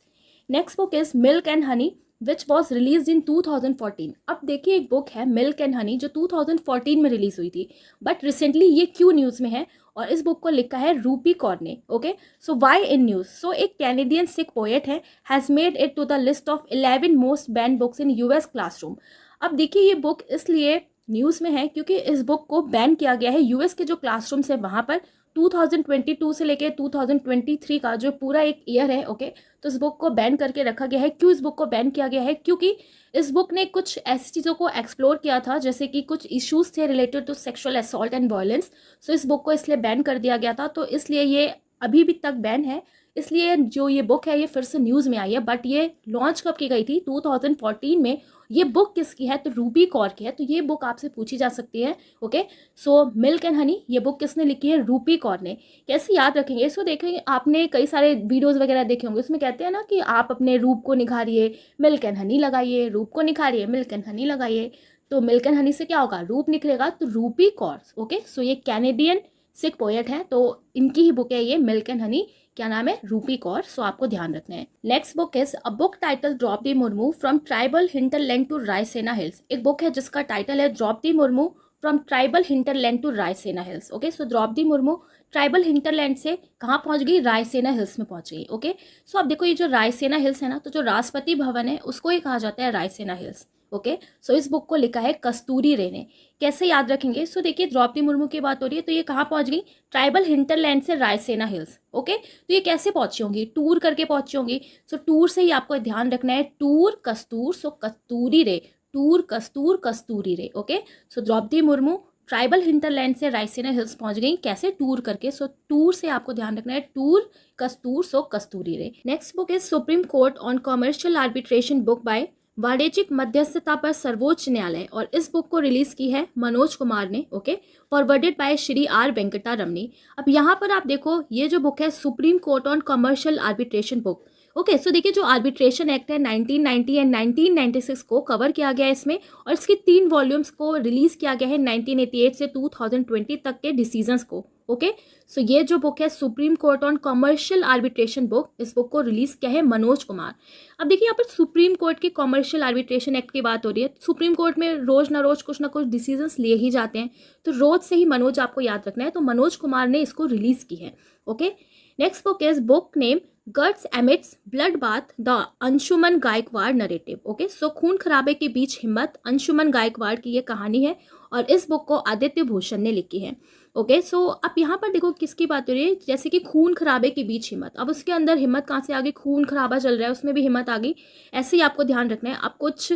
Next book is milk and Honey, which was release इन 2014। अब देखिए एक बुक है मिल्क एंड हनी, जो 2014 में रिलीज हुई थी, बट रिसेंटली ये क्यों न्यूज़ में है, और इस बुक को लिखा है रूपी कौर ने। Okay, so why in news, so एक कैनेडियन सिख पोएट है, has made it to the list of 11 most ban books in US classroom. अब देखिए ये बुक इसलिए न्यूज़ में है क्योंकि इस बुक को बैन किया गया है US के जो क्लासरूम्स है वहाँ पर 2022 से लेके 2023 का जो पूरा एक ईयर है। ओके, तो इस बुक को बैन करके रखा गया है। क्यों इस बुक को बैन किया गया है, क्योंकि इस बुक ने कुछ ऐसी चीज़ों को एक्सप्लोर किया था जैसे कि कुछ इश्यूज थे related to sexual assault and violence. So इस बुक को इसलिए बैन कर दिया गया था, तो इसलिए ये अभी भी तक बैन है। इसलिए जो ये बुक है ये फिर से न्यूज़ में आई है, बट ये लॉन्च कब की गई थी, 2014 में। ये बुक किसकी है, तो रूपी कौर की है। तो ये बुक आपसे पूछी जा सकती है। Okay, so milk and Honey ये बुक किसने लिखी है, रूपी कौर ने। कैसे याद रखेंगे, इसको देखेंगे, आपने कई सारे वीडियोस वगैरह देखे होंगे, उसमें कहते हैं ना कि आप अपने रूप को निखारिए, मिल्क एंड हनी लगाइए, रूप को निखारिए, मिल्क एंड हनी लगाइए। तो मिल्क एंड हनी से क्या होगा, रूप निखरेगा, तो रूपी कौर। ओके, सो ये कैनेडियन सिख पोएट है, तो इनकी ही बुक है ये मिल्क एंड हनी, क्या नाम है, रूपी कौर। सो आपको ध्यान रखना है। Next book is a book title Draupadi Murmu from tribal hinterland to Raisina hills. एक बुक है जिसका टाइटल है Draupadi Murmu from tribal hinterland to Raisina hills. Okay, so Draupadi Murmu tribal hinterland से कहाँ पहुंच गई, रायसेना हिल्स में पहुंच गई। ओके, सो अब देखो ये जो रायसेना हिल्स है ना, तो जो राष्ट्रपति भवन है उसको ही कहा जाता है रायसेना हिल्स। ओके, सो इस बुक को लिखा है कस्तूरी रे ने। कैसे याद रखेंगे, सो देखिए द्रौपदी मुर्मू की बात हो रही है, तो ये कहाँ पहुंच गई, ट्राइबल हिंटरलैंड से रायसेना हिल्स। ओके, तो ये कैसे पहुंची होंगी, टूर करके पहुंची होंगी। सो टूर से ही आपको ध्यान रखना है, टूर कस्तूर, सो कस्तूरी रे, टूर कस्तूर कस्तूरी रे। Okay, so Draupadi Murmu tribal hinterland से रायसेना हिल्स पहुंच गई, कैसे, टूर करके। सो टूर से आपको ध्यान रखना है, टूर कस्तूर, सो कस्तूरी रे। Next book is supreme court on commercial arbitration, book by वाणिज्यिक मध्यस्थता पर सर्वोच्च न्यायालय, और इस बुक को रिलीज की है मनोज कुमार ने। Okay, forwarded by Shri R Venkata Ramani. अब यहाँ पर आप देखो ये जो बुक है supreme court on commercial arbitration book, okay, so देखिए जो आर्बिट्रेशन एक्ट है 1990 एंड 1996 को कवर किया गया है इसमें, और इसकी 3 वॉल्यूम्स को रिलीज किया गया है 1988 से 2020 तक के डिसीजंस को। ओके, सो ये जो बुक है supreme court on commercial arbitration book, इस बुक को रिलीज किया है मनोज कुमार। अब देखिए यहाँ पर सुप्रीम कोर्ट के कमर्शियल आर्बिट्रेशन एक्ट की बात हो रही है। सुप्रीम कोर्ट में रोज ना कुछ डिसीजंस लिए ही जाते हैं, तो रोज से ही मनोज आपको याद रखना है, तो मनोज कुमार ने इसको रिलीज की है। Okay, next book is book name guts amidst blood bath the Anshuman Gaikwad narrative. Okay, so खून खराबे के बीच हिम्मत, अंशुमन गायकवाड़ की ये कहानी है, और इस बुक को आदित्य भूषण ने लिखी है। ओके, सो अब यहाँ पर देखो किसकी बात हो रही है, जैसे कि खून खराबे के बीच हिम्मत। अब उसके अंदर हिम्मत कहाँ से आ गई, खून खराबा चल रहा है उसमें भी हिम्मत आ गई। ऐसे ही आपको ध्यान रखना है। आप कुछ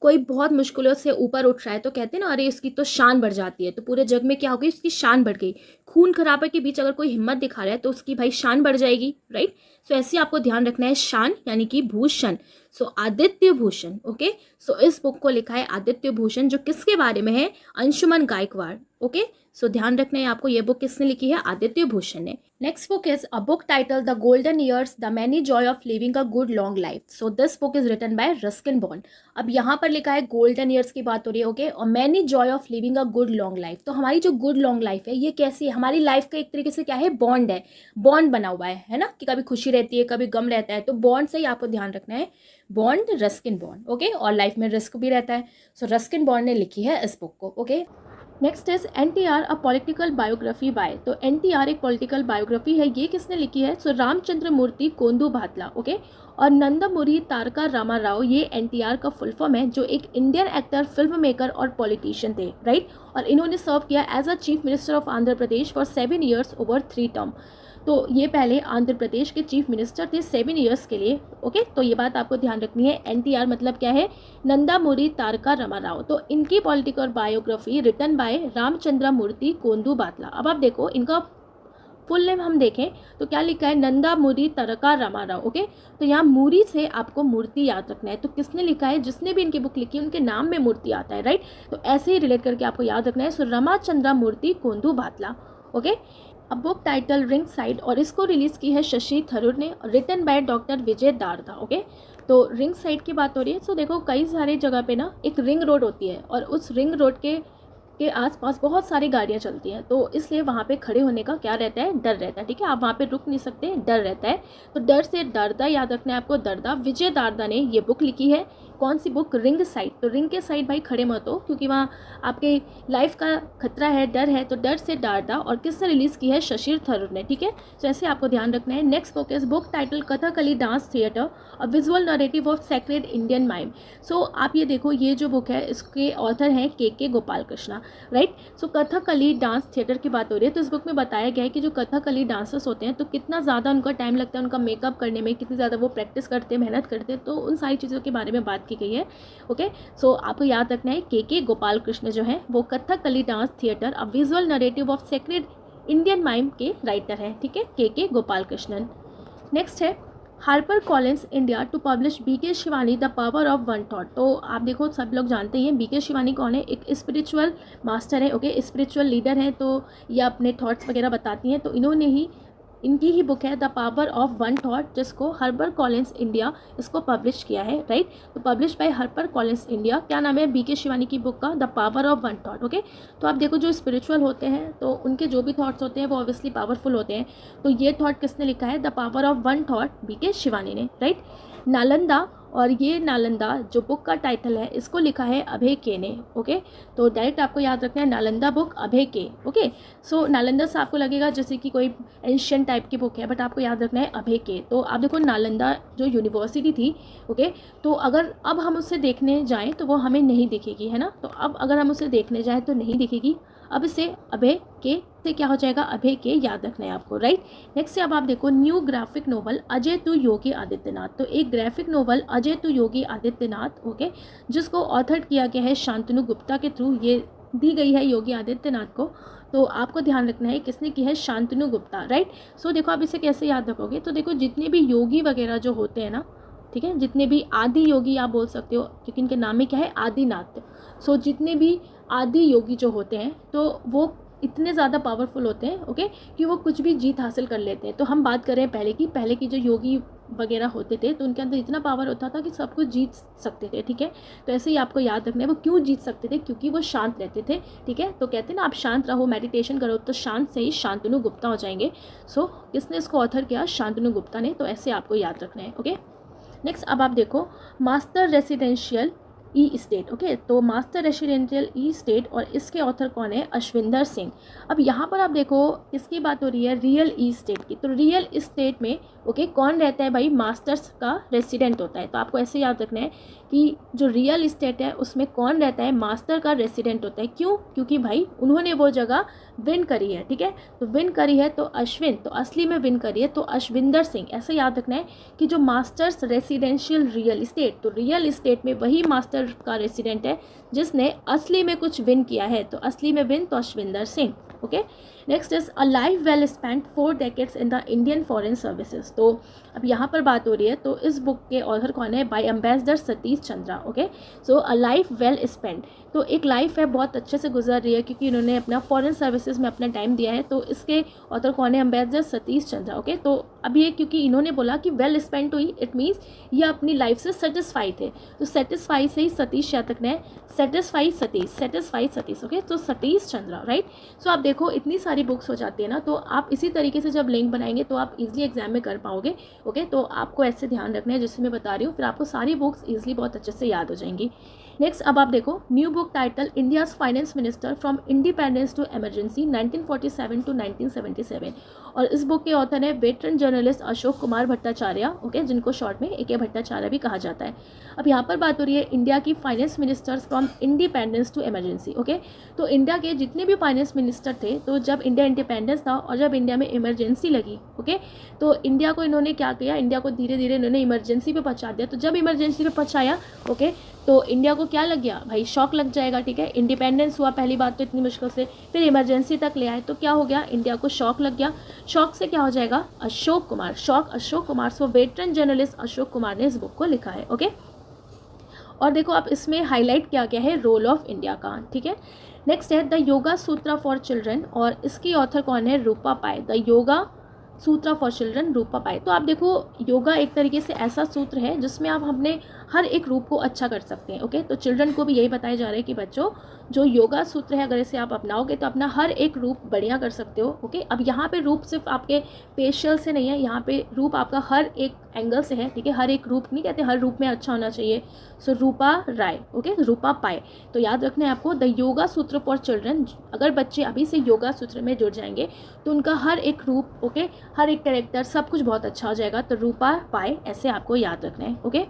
कोई बहुत मुश्किलों से ऊपर उठ रहा है तो कहते हैं ना, अरे इसकी तो शान बढ़ जाती है, तो पूरे जग में क्या हो गई, उसकी शान बढ़ गई। खून खराबे के बीच अगर कोई हिम्मत दिखा रहा है तो उसकी भाई शान बढ़ जाएगी, राइट। सो ऐसे आपको ध्यान रखना है, शान यानी कि भूषण, सो आदित्य भूषण। ओके, सो इस बुक को लिखा है आदित्य भूषण, जो किसके बारे में है, अंशुमन गायकवाड़। ओके, सो ध्यान रखना है आपको, ये बुक किसने लिखी है, आदित्य भूषण ने। Next book is a book title the golden years the many joy of living a good long life. So this book is written by Ruskin Bond. अब यहाँ पर लिखा है गोल्डन ईयर्स की बात हो रही है। ओके, और many joy of living a good long life, तो हमारी जो गुड लॉन्ग लाइफ है ये कैसी है, हमारी लाइफ का एक तरीके से क्या है, बॉन्ड है, बॉन्ड बना हुआ है ना, कि कभी खुशी रहती है कभी गम रहता है, तो बॉन्ड से ही आपको ध्यान रखना है, बॉन्ड रस्किन बॉन्ड। ओके, और लाइफ में रिस्क भी रहता है, सो रस्किन बॉन्ड ने लिखी है इस बुक को। Okay, next is NTR a political biography by. तो NTR एक पॉलिटिकल बायोग्राफी है, ये किसने लिखी है, सो रामचंद्र मूर्ति कोंदू भातला। ओके, और नंदमुरी तारका रामा राव, ये NTR का फुल फॉर्म है, जो एक इंडियन एक्टर, फिल्म मेकर और पॉलिटिशियन थे, राइट। और इन्होंने सर्व किया as a chief minister of Andhra Pradesh for 7 years over 3 term। तो ये पहले आंध्र प्रदेश के चीफ मिनिस्टर थे 7 years के लिए। ओके, तो ये बात आपको ध्यान रखनी है। NTR मतलब क्या है, नंदामुरी तारका रामाराव। तो इनकी political biography written by Ramachandra Murthy कोंदू बातला। अब आप देखो इनका फुल नेम हम देखें तो क्या लिखा है, नंदामुरी तारका रामाराव। ओके, तो यहाँ मूरी से आपको मूर्ति याद रखना है, तो किसने लिखा है, जिसने भी इनकी बुक लिखी है उनके नाम में मूर्ति आता है, राइट। तो ऐसे ही रिलेट करके आपको याद रखना है, सो रामचंद्र मूर्ति कोंदू बातला। ओके, अब बुक टाइटल रिंग साइड, और इसको रिलीज की है शशि थरूर ने, written by doctor Vijay Darda. Okay, तो रिंग साइड की बात हो रही है। सो देखो कई सारे जगह पे ना एक रिंग रोड होती है, और उस रिंग रोड के आसपास बहुत सारी गाड़ियाँ चलती हैं, तो इसलिए वहाँ पे खड़े होने का क्या रहता है, डर रहता है, ठीक है। आप वहाँ पे रुक नहीं सकते, डर रहता है, तो डर से दारदा याद रखना है आपको, दारदा। विजय दारदा ने ये बुक लिखी है, कौन सी बुक, रिंग साइड। तो रिंग के साइड भाई खड़े मत हो, क्योंकि वहाँ आपके लाइफ का खतरा है, डर है, तो डर से दारदा। और किससे रिलीज की है, शशि थरूर ने, ठीक है। तो ऐसे आपको ध्यान रखना है। Next book is book title Kathakali dance theatre a visual narrative of sacred Indian mime. So आप ये देखो, ये जो बुक है इसके ऑथर हैं के गोपाल कृष्णा, राइट। सो कथकली डांस थिएटर की बात हो रही है, तो इस बुक में बताया गया है कि जो कथकली डांसर्स होते हैं तो कितना ज़्यादा उनका टाइम लगता है उनका मेकअप करने में, कितनी ज़्यादा वो प्रैक्टिस करते हैं, मेहनत करते हैं, तो उन सारी चीज़ों के बारे में बात की गई है। ओके, सो आपको याद रखना है के गोपाल कृष्ण जो है वो Kathakali dance theatre a visual narrative of sacred Indian mime के राइटर हैं, ठीक है, के गोपाल कृष्णन। नेक्स्ट है Harper Collins India to publish BK Shivani the power of one thought. तो आप देखो सब लोग जानते हैं बीके शिवानी कौन है, एक स्पिरिचुअल मास्टर है, ओके, स्पिरिचुअल लीडर है, तो ये अपने थॉट्स वगैरह बताती हैं। तो इन्होंने ही, इनकी ही बुक है the power of one thought, जिसको हार्पर कॉलिंस इंडिया इसको पब्लिश किया है, राइट। तो publish by Harper Collins India. क्या नाम है बीके शिवानी की बुक का, the power of one thought. Okay, तो आप देखो जो स्पिरिचुअल होते हैं तो उनके जो भी थॉट्स होते हैं वो ऑब्वियसली पावरफुल होते हैं। तो ये थॉट किसने लिखा है, the power of one thought, BK Shivani ने, राइट। नालंदा, और ये नालंदा जो बुक का टाइटल है इसको लिखा है अभय के ने। ओके, तो डायरेक्ट आपको याद रखना है नालंदा बुक अभय के। ओके, सो नालंदा से आपको लगेगा जैसे कि कोई एंशियंट टाइप की बुक है, बट आपको याद रखना है अभय के। तो आप देखो नालंदा जो यूनिवर्सिटी थी, ओके, तो अगर अब हम उसे देखने जाएं तो वो हमें नहीं दिखेगी, है ना। तो अब अगर हम उसे देखने जाएं तो नहीं दिखेगी, अब इसे अभय के से क्या हो जाएगा, अभय के, याद रखना है आपको, राइट। नेक्स्ट से अब आप देखो न्यू ग्राफिक नोवेल अजय तू योगी आदित्यनाथ। तो एक ग्राफिक नोवेल अजय तू योगी आदित्यनाथ, ओके, जिसको ऑथर किया गया है शांतनु गुप्ता के थ्रू, ये दी गई है योगी आदित्यनाथ को। तो आपको ध्यान रखना है किसने की है, शांतनु गुप्ता, राइट। सो देखो आप इसे कैसे याद रखोगे, तो देखो जितने भी योगी वगैरह जो होते हैं ना, ठीक है, जितने भी आदि योगी आप बोल सकते हो, क्योंकि इनके नाम में क्या है, आदिनाथ। सो जितने भी आदि योगी जो होते हैं तो वो इतने ज़्यादा पावरफुल होते हैं, ओके, कि वो कुछ भी जीत हासिल कर लेते हैं। तो हम बात करें पहले की जो योगी वगैरह होते थे तो उनके अंदर इतना पावर होता था कि सब कुछ जीत सकते थे, ठीक है। तो ऐसे ही आपको याद रखना है वो क्यों जीत सकते थे, क्योंकि वो शांत रहते थे, ठीक है। तो कहते हैं ना आप शांत रहो, मेडिटेशन करो तो शांत से ही शांतनु गुप्ता हो जाएंगे। सो किसने इसको ऑथर किया, शांतनु गुप्ता ने। तो ऐसे आपको याद रखना है, ओके। नेक्स्ट अब आप देखो मास्टर रेसिडेंशियल ई स्टेट, ओके। तो मास्टर रेसिडेंशियल ई स्टेट और इसके ऑथर कौन है, अश्विंदर सिंह। अब यहाँ पर आप देखो किसकी बात हो रही है, रियल ई स्टेट की। तो रियल स्टेट में ओके कौन रहता है भाई, मास्टर्स का रेसिडेंट होता है। तो आपको ऐसे याद रखना है कि जो रियल इस्टेट है उसमें कौन रहता है, मास्टर का रेसिडेंट होता है। क्यों, क्योंकि भाई उन्होंने वो जगह विन करी है, ठीक है। तो विन करी है तो अश्विन, तो असली में विन करी है तो अश्विंदर सिंह। ऐसे याद रखना है कि जो मास्टर्स रेसिडेंशियल रियल इस्टेट, तो रियल इस्टेट में वही मास्टर का रेसिडेंट है जिसने असली में कुछ विन किया है। तो असली में विन तो Ashwinder Singh, okay. Next is a life well spent 4 decades in the Indian foreign services. तो अब यहाँ पर बात हो रही है तो इस बुक के ऑथर कौन है, by ambassador Satish Chandra, okay. So a life well spent, तो एक लाइफ है बहुत अच्छे से गुजर रही है क्योंकि इन्होंने अपना फॉरेन सर्विसेज में अपना टाइम दिया है। तो इसके ऑथर कौन है, एम्बेसडर सतीश चंद्रा, ओके। तो अब ये क्योंकि इन्होंने बोला कि वेल स्पेंट हुई, इट मीन्स ये अपनी लाइफ से सेटिस्फाई थे। तो सेटिस्फाई से ही सतीश याद रखना है, सेटिस्फाई सतीश, ओके। तो सतीश चंद्रा, राइट। सो आप देखो इतनी सारी बुक्स हो जाती है ना, तो आप इसी तरीके से जब लिंक बनाएंगे तो आप इजीली एग्जाम में कर पाओगे, ओके। तो आपको ऐसे ध्यान रखना है जैसे मैं बता रही हूँ, फिर आपको सारी बुक्स इजीली बहुत अच्छे से याद हो जाएंगी। नेक्स्ट अब आप देखो new book title India's finance minister from independence to emergency 1947 to 1977, और इस बुक के ऑथर है veteran journalist Ashok Kumar Bhattacharya, okay, जिनको शॉर्ट में ए भट्टाचार्य भी कहा जाता है। अब यहाँ पर बात हो रही है इंडिया की finance ministers from independence to emergency, okay. तो इंडिया के जितने भी फाइनेंस मिनिस्टर थे, तो जब इंडिया इंडिपेंडेंस था और जब इंडिया में इमरजेंसी लगी, ओके, तो इंडिया को इन्होंने क्या किया, इंडिया को धीरे धीरे इन्होंने इमरजेंसी पे पहुँचा दिया। तो जब इमरजेंसी पे पहुँचाया, ओके, तो इंडिया को क्या लग गया भाई, शॉक लग जाएगा, ठीक है। इंडिपेंडेंस हुआ पहली बात तो इतनी मुश्किल से, फिर इमरजेंसी तक ले आए तो क्या हो गया, इंडिया को शॉक लग गया। शॉक से क्या हो जाएगा, अशोक कुमार, शॉक अशोक कुमार। सो वेटरन जर्नलिस्ट अशोक कुमार ने इस बुक को लिखा है, ओके। और देखो आप इसमें हाईलाइट किया गया है रोल ऑफ इंडिया का, ठीक है। नेक्स्ट है the yoga sutra for children, और इसकी ऑथर कौन है, Roopa Pai. The yoga sutra for children, Roopa Pai. तो आप देखो योगा एक तरीके से ऐसा सूत्र है जिसमें आप अपने हर एक रूप को अच्छा कर सकते हैं, ओके। तो चिल्ड्रन को भी यही बताया जा रहा है कि बच्चों जो योगा सूत्र है अगर इसे आप अपनाओगे तो अपना हर एक रूप बढ़िया कर सकते हो, ओके। अब यहाँ पे रूप सिर्फ आपके फेशियल से नहीं है, यहाँ पे रूप आपका हर एक एंगल से है, ठीक है। हर एक रूप नहीं कहते हर रूप में अच्छा होना चाहिए। सो रूपा राय, ओके, रूपा पाए। तो याद रखना है आपको द योगा सूत्र फॉर चिल्ड्रन। अगर बच्चे अभी से योगा सूत्र में जुड़ जाएंगे तो उनका हर एक रूप, ओके, हर एक कैरेक्टर सब कुछ बहुत अच्छा हो जाएगा। तो रूपा पाए ऐसे आपको याद रखना है, ओके।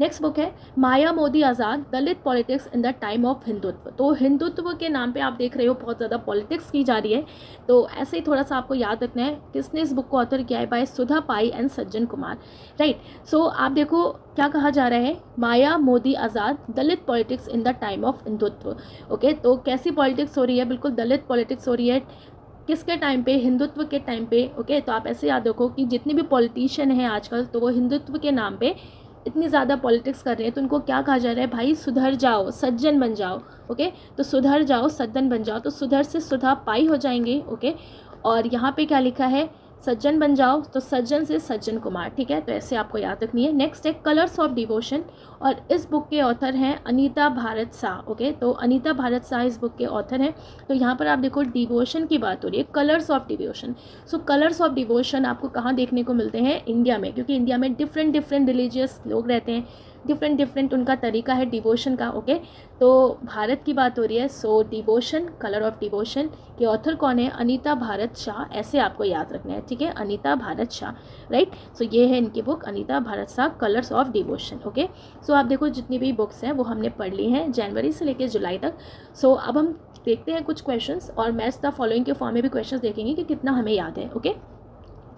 नेक्स्ट बुक है Maya Modi Azad Dalit politics in the time of Hindutva. तो हिंदुत्व के नाम पे आप देख रहे हो बहुत ज़्यादा पॉलिटिक्स की जा रही है, तो ऐसे ही थोड़ा सा आपको याद रखना है किसने इस बुक को ऑथर किया है, bye Sudha pi and Sajjan Kumar, right. सो आप देखो क्या कहा जा रहा है, Maya Modi Azad Dalit politics in the time of Hindutva, okay. तो कैसी पॉलिटिक्स हो रही है, बिल्कुल दलित पॉलिटिक्स हो रही है, किसके टाइम पे, हिंदुत्व के टाइम पे, ओके। तो आप ऐसे याद रखो कि जितने भी पॉलिटिशियन हैं आजकल तो वो हिंदुत्व के नाम पे इतनी ज़्यादा पॉलिटिक्स कर रहे हैं, तो उनको क्या कहा जा रहा है, भाई सुधर जाओ, सज्जन बन जाओ, ओके। तो सुधर जाओ, सज्जन बन जाओ। तो सुधर से सुधा पाई हो जाएंगे, ओके। और यहाँ पे क्या लिखा है, सज्जन बन जाओ, तो सज्जन से सज्जन कुमार, ठीक है। तो ऐसे आपको याद रखनी है। नेक्स्ट है कलर्स ऑफ डिवोशन, और इस बुक के ऑथर हैं अनीता भारत शाह, ओके। तो अनीता भारत शाह इस बुक के ऑथर हैं। तो यहाँ पर आप देखो डिवोशन की बात हो रही है, colours of devotion. So colours of devotion आपको कहाँ देखने को मिलते हैं, इंडिया में, क्योंकि इंडिया में डिफरेंट डिफरेंट रिलीजियस लोग रहते हैं, डिफरेंट उनका तरीका है डिवोशन का, ओके। तो भारत की बात हो रही है, सो डिवोशन, कलर ऑफ डिवोशन के ऑथर कौन है, अनीता भारत शाह, ऐसे आपको याद रखना है, ठीक है, अनीता भारत शाह, राइट। सो ये है इनकी book Anita Bharat Shah colours of devotion, okay. So आप देखो जितनी भी बुक्स हैं वो हमने पढ़ ली हैं जनवरी से लेकर जुलाई तक। सो अब हम देखते हैं कुछ क्वेश्चंस, और मैच द फॉलोइंग के फॉर्म में भी क्वेश्चंस देखेंगे कि कितना हमें याद है, ओके।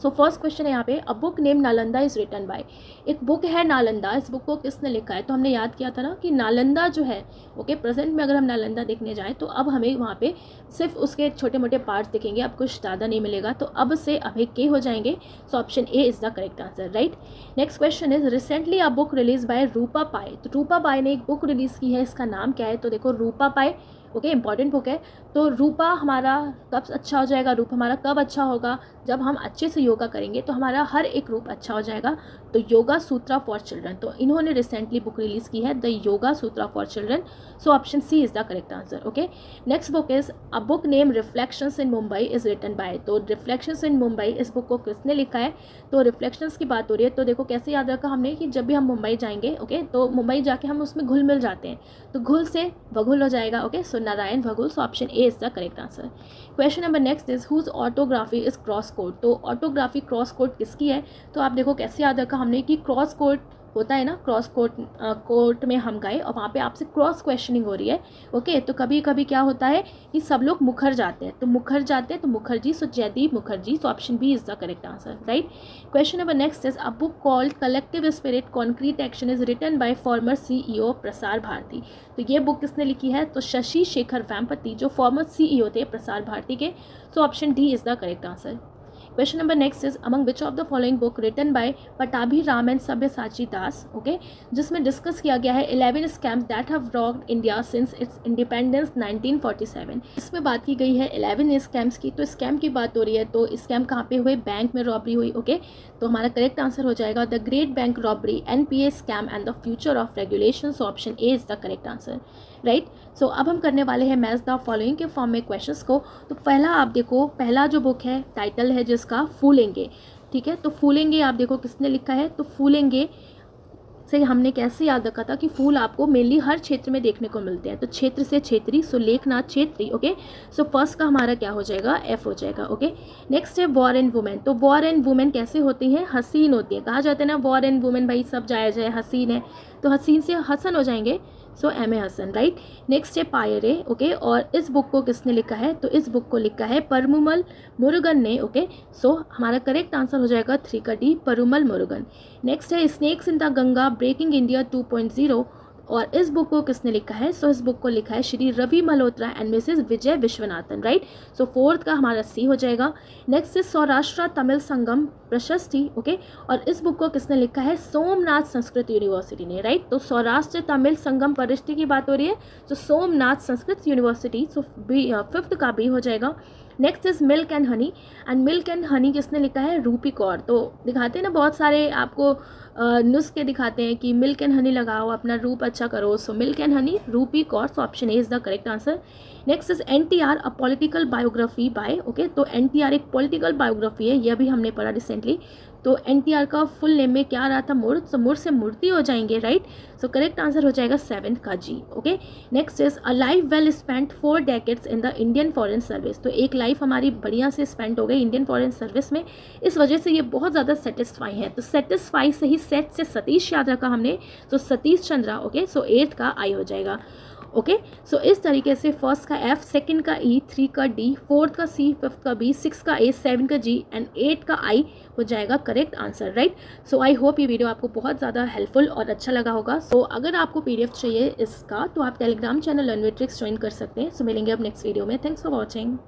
सो फर्स्ट क्वेश्चन है यहाँ पे, a book name Nalanda is written by. एक बुक है नालंदा, इस बुक को किसने लिखा है, तो हमने याद किया था ना कि नालंदा जो है, ओके, प्रेजेंट में अगर हम नालंदा देखने जाएं तो अब हमें वहाँ पे सिर्फ उसके छोटे मोटे पार्ट्स दिखेंगे, अब कुछ ज़्यादा नहीं मिलेगा। तो अब से अभी के हो जाएंगे। So option A is the correct answer, right. Next question is recently a book release by Roopa Pai. तो रूपा पाए ने एक बुक रिलीज़ की है, इसका नाम क्या है, तो देखो रूपा पाए, ओके, इंपॉर्टेंट बुक है। तो रूपा हमारा कब अच्छा हो जाएगा, रूप हमारा कब अच्छा होगा, जब हम अच्छे से योगा करेंगे तो हमारा हर एक रूप अच्छा हो जाएगा। तो योगा सूत्रा फॉर चिल्ड्रन, तो इन्होंने रिसेंटली बुक रिलीज की है the yoga sutra for children. So option C is the correct answer. Okay, next book is a book name reflections in Mumbai is written by, तो रिफ्लेक्शंस इन मुंबई इस बुक को किसने लिखा है। तो रिफ्लेक्शंस की बात हो रही है, तो देखो कैसे याद रखा हमने कि जब भी हम मुंबई जाएंगे, ओके, तो मुंबई जाके हम उसमें घुल मिल जाते हैं, तो घुल से वघुल हो जाएगा। Okay, so Narayan Vaghul, so option A is the correct answer. Question number next is whose autography is cross code, तो ऑटोग्राफी क्रॉस कोड किसकी है। तो आप देखो कैसे याद रखा हमने कि क्रॉस कोड होता है ना, क्रॉस कोर्ट में हम गए और वहाँ पे आपसे क्रॉस क्वेश्चनिंग हो रही है। ओके, तो कभी कभी क्या होता है कि सब लोग मुखर जाते हैं, तो मुखर जाते हैं तो Mukherjee, so Jaideep Mukherjee, so option B is the correct answer, right. Question number next is a book called collective spirit concrete action is written by former CEO Prasar Bharti, तो ये बुक किसने लिखी है। तो शशि शेखर वेम्पति, जो फॉर्मर CEO थे प्रसार भारती के, so option D is the correct answer. Question number next is among which of the following book written by Pattabhi Ram and Sabyasachi Das, okay, जिसमें डिस्कस किया गया है 11 scams that have rocked India since its independence 1947। इसमें बात की गई है 11 स्कैम्स की, तो स्कैम की बात हो रही है, तो स्कैम कहाँ पे हुए, बैंक में रॉबरी हुई। ओके, तो हमारा करेक्ट आंसर हो जाएगा the great bank robbery NPA scam and the future of regulation, so option A is the correct answer, right. So अब हम करने वाले हैं मैच द फॉलोइंग के फॉर्म में क्वेश्चंस को। तो पहला आप देखो, पहला जो बुक है टाइटल है जिसका फूलेंगे, ठीक है, तो फूलेंगे आप देखो किसने लिखा है। तो फूलेंगे से हमने कैसे याद रखा था कि फूल आपको मेनली हर क्षेत्र में देखने को मिलते हैं, तो क्षेत्र से क्षेत्री, सो लेखनाथ क्षेत्री। ओके, सो फर्स्ट का हमारा क्या हो जाएगा, एफ हो जाएगा। ओके, नेक्स्ट है वॉर एंड वुमेन, तो वॉर एंड वुमेन कैसे होती हैं, हसीन होती है, कहा जाता है ना वॉर एंड वुमेन, भाई सब जायज है, हसीन है, तो हसीन से हसन हो जाएंगे, so M A Hasan, right. Next है पायरे, ओके, और इस बुक को किसने लिखा है, तो इस बुक को लिखा है परुमल मुरुगन ने। ओके, सो हमारा करेक्ट आंसर हो जाएगा 3 का डी, परुमल मुरुगन। नेक्स्ट है snakes in the Ganga breaking India 2.0, और इस बुक को किसने लिखा है, सो इस बुक को लिखा है Shri Ravi Malhotra and Mrs Vijay Vishwanathan, right. So fourth का हमारा सी हो जाएगा। Next is Saurashtra Tamil Sangam Prashasti, okay, और इस बुक को किसने लिखा है, सोमनाथ संस्कृत यूनिवर्सिटी ने, राइट। तो सौराष्ट्र तमिल संगम प्रशस्ति की बात हो रही है, तो Somnath Sanskrit university, so fifth का बी हो जाएगा। Next is milk and Honey, and milk and Honey किसने लिखा है, रूपी कौर। तो दिखाते हैं ना बहुत सारे आपको नुस्खे दिखाते हैं कि मिल्क एंड हनी लगाओ अपना रूप अच्छा करो, so milk and honey, Rupi Kaur, so option A is the correct answer. Next is NTR a political biography by, okay, तो NTR एक पॉलिटिकल बायोग्राफी है, यह भी हमने पढ़ा रिसेंटली। तो NTR का फुल नेम में क्या आ रहा था, मुर्द, सो मुर्द से मूर्ति हो जाएंगे, राइट। सो करेक्ट आंसर हो जाएगा 7th का जी। Okay, next is a life well spent 4 decades in the Indian foreign service, तो एक लाइफ हमारी बढ़िया से स्पेंड हो गई इंडियन फॉरेन सर्विस में, इस वजह से ये बहुत ज़्यादा सेटिस्फाई है। तो सेटिस्फाई से ही सेट से सतीश याद रखा हमने, तो सतीश चंद्रा। ओके, सो 8th का आई हो जाएगा। ओके, सो इस तरीके से फर्स्ट का एफ, सेकंड का ई, 3 का डी, फोर्थ का सी, फिफ्थ का बी, 6 का ए, 7 का जी एंड 8 का आई हो जाएगा correct answer, right. So I hope ये वीडियो आपको बहुत ज़्यादा हेल्पफुल और अच्छा लगा होगा। सो अगर आपको PDF चाहिए इसका, तो आप Telegram channel learn with tricks join कर सकते हैं। सो मिलेंगे अब नेक्स्ट वीडियो में। Thanks for watching.